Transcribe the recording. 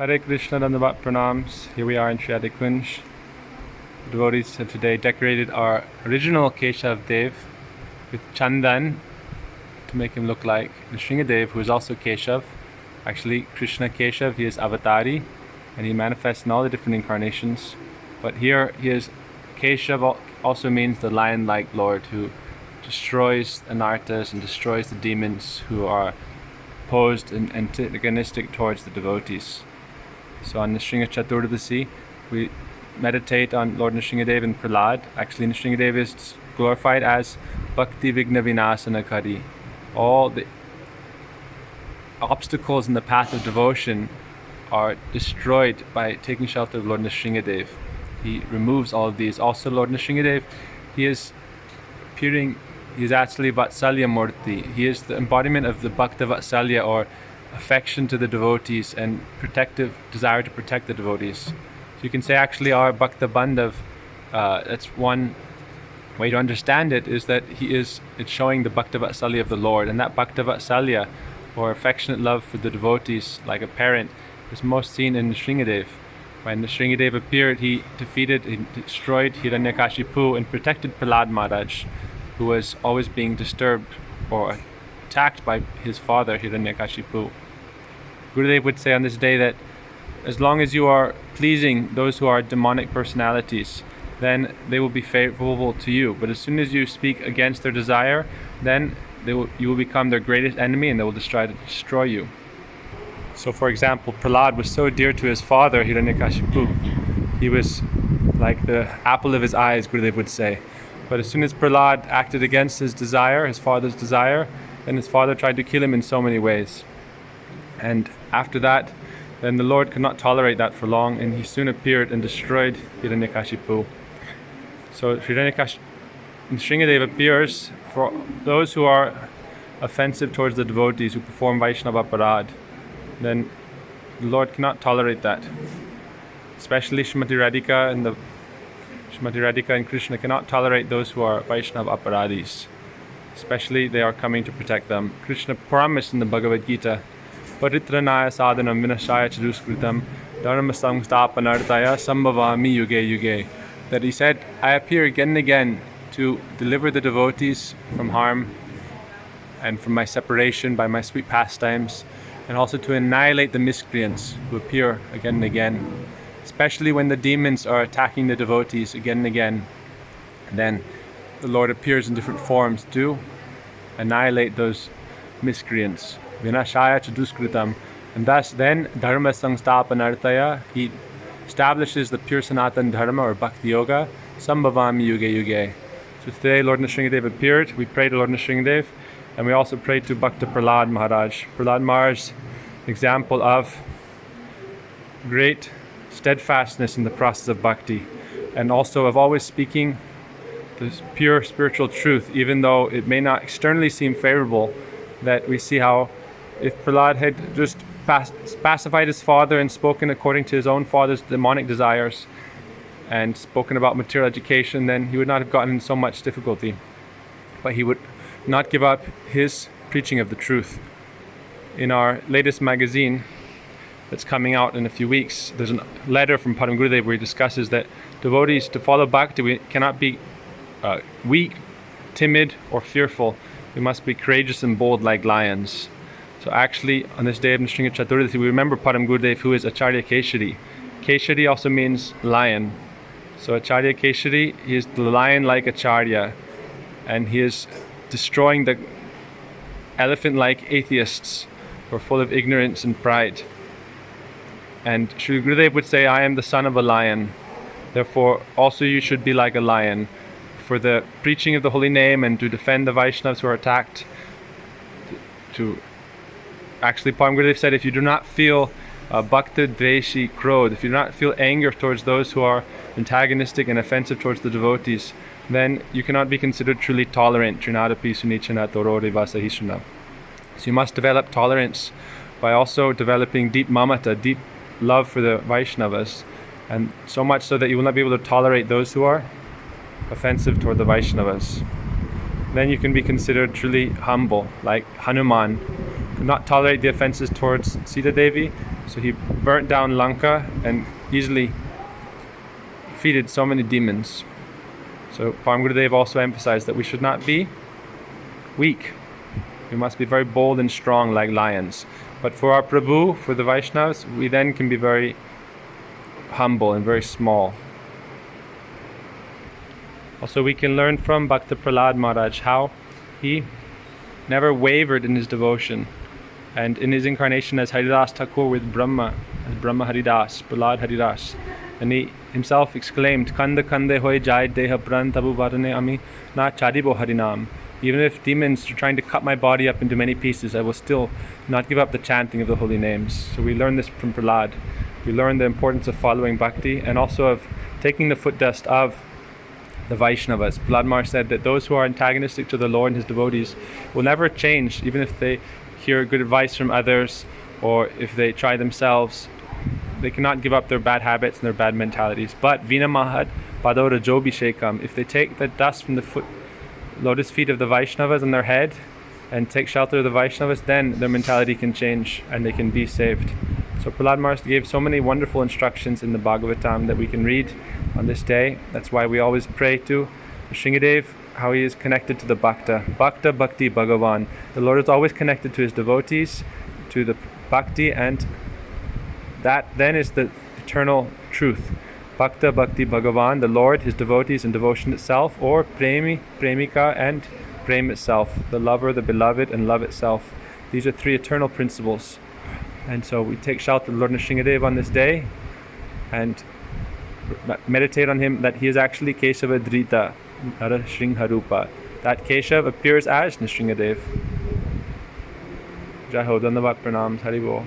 Hare Krishna Dandavat Pranams. Here we are in Sri Kunj. The devotees have today decorated our original Kesava Dev with Chandan to make him look like Nrsimhadeva, who is also Kesava. Actually, Krishna Kesava, he is Avatari and he manifests in all the different incarnations. But here he is Kesava, also means the lion-like Lord who destroys anarthas and destroys the demons who are opposed and antagonistic towards the devotees. So on Nrsimha Chaturdasi, we meditate on Lord Nrsimhadeva and Prahlad. Actually, Nrsimhadeva is glorified as Bhakti Vigna Vinasana Kari. All the obstacles in the path of devotion are destroyed by taking shelter of Lord Nrsimhadeva. He removes all of these. Also, Lord Nrsimhadeva, he is appearing, he is actually Vatsalya Murti. He is the embodiment of the Bhakta Vatsalya, or affection to the devotees and protective desire to protect the devotees. So you can say actually our Bhakta Bandhav, that's one way to understand it, is that it's showing the Bhakta Vatsalya of the Lord, and that Bhakta Vatsalya, or affectionate love for the devotees like a parent, is most seen in Nrsimhadeva. When Nrsimhadeva appeared, he destroyed Hiranyakashipu and protected Prahlad Maharaj, who was always being disturbed or attacked by his father Hiranyakashipu. Gurudev would say on this day that as long as you are pleasing those who are demonic personalities, then they will be favorable to you. But as soon as you speak against their desire, then you will become their greatest enemy and they will try to destroy you. So for example, Prahlad was so dear to his father Hiranyakashipu. He was like the apple of his eyes, Gurudev would say. But as soon as Prahlad acted against his desire, his father's desire, then his father tried to kill him in so many ways. And after that, then the Lord could not tolerate that for long, and he soon appeared and destroyed Hiranyakashipu. So Nrsimhadeva appears for those who are offensive towards the devotees, who perform Vaishnava Parad. Then the Lord cannot tolerate that. Especially Srimati Radhika and Krishna cannot tolerate those who are Vaishnava Aparadis. Especially they are coming to protect them. Krishna promised in the Bhagavad Gita, Paritranaya sadhanam vinashaya chaduskritam dharma samstapanartaya sambhavami yuge yuge, that he said, I appear again and again to deliver the devotees from harm and from my separation by my sweet pastimes, and also to annihilate the miscreants who appear again and again, especially when the demons are attacking the devotees again and again. Then the Lord appears in different forms to annihilate those miscreants. Vinashaya chaduskritam. And thus then dharma samstapanartaya, he establishes the pure Sanatan Dharma, or Bhakti Yoga, sambhavami yuge yuge. So today Lord Nrsimhadeva appeared. We pray to Lord Nrsimhadeva, and we also pray to Bhakta Prahlad Maharaj. Prahlad Maharaj, example of great steadfastness in the process of bhakti, and also of always speaking this pure spiritual truth, even though it may not externally seem favorable. That we see how if Prahlad had just pacified his father and spoken according to his own father's demonic desires and spoken about material education, then he would not have gotten in so much difficulty. But he would not give up his preaching of the truth. In our latest magazine that's coming out in a few weeks, there's a letter from Param Gurudev where he discusses that devotees, to follow bhakti, we cannot be weak, timid, or fearful. We must be courageous and bold like lions. So actually, on this day of Nrsimha Chaturdasi, we remember Param Gurudev, who is Acharya Kesari. Kesari also means lion. So Acharya Kesari, he is the lion-like Acharya, and he is destroying the elephant-like atheists who are full of ignorance and pride. And Sri Gurudev would say, I am the son of a lion. Therefore, also you should be like a lion, for the preaching of the holy name and to defend the Vaishnavas who are attacked. Actually, Param Gurudev said, if you do not feel bhakta dveshi krodh, if you do not feel anger towards those who are antagonistic and offensive towards the devotees, then you cannot be considered truly tolerant. Trinadapi sunichana torore vasahishrana. So you must develop tolerance by also developing deep mamata, deep love for the Vaishnavas, and so much so that you will not be able to tolerate those who are offensive toward the Vaishnavas. Then you can be considered truly humble, like Hanuman, could not tolerate the offenses towards Sita Devi, So he burnt down Lanka and easily defeated so many demons. So Param Gurudev also emphasized that we should not be weak. We must be very bold and strong like lions. But for our Prabhu, for the Vaishnavas, we then can be very humble and very small. Also, we can learn from Bhakta Prahlad Maharaj how he never wavered in his devotion. And in his incarnation as Haridas Thakur with Brahma, as Brahma Haridas, Prahlad Haridas, and he himself exclaimed, Kanda Kande Hoy Jai Deha Pran Tabu Varane Ami Na Chadibo Harinam. Even if demons are trying to cut my body up into many pieces, I will still not give up the chanting of the holy names. So we learn this from Prahlad. We learn the importance of following bhakti and also of taking the footdust of the Vaishnavas. Prahlad Maharaj said that those who are antagonistic to the Lord and his devotees will never change, even if they hear good advice from others or if they try themselves. They cannot give up their bad habits and their bad mentalities. But Vina Mahad Padora Jobhishekam, if they take the dust from the lotus feet of the Vaishnavas on their head and take shelter of the Vaishnavas, then their mentality can change and they can be saved. So Prahlad Maharaj gave so many wonderful instructions in the Bhagavatam that we can read on this day. That's why we always pray to Nrsimhadev, how he is connected to the Bhakta. Bhakta Bhakti Bhagavan. The Lord is always connected to his devotees, to the Bhakti, and that then is the eternal truth. Bhakta Bhakti Bhagavan, the Lord, his devotees, and devotion itself, or Premi, Premika, and Prem itself, the lover, the beloved, and love itself. These are three eternal principles. And so we take shelter of Lord Nrsimhadev on this day and meditate on him, that he is actually Kesava Drita, Nrsimharupa. That Keshav appears as Nrsimhadev. Jai Ho, Dandavat Pranams, Hari Bol.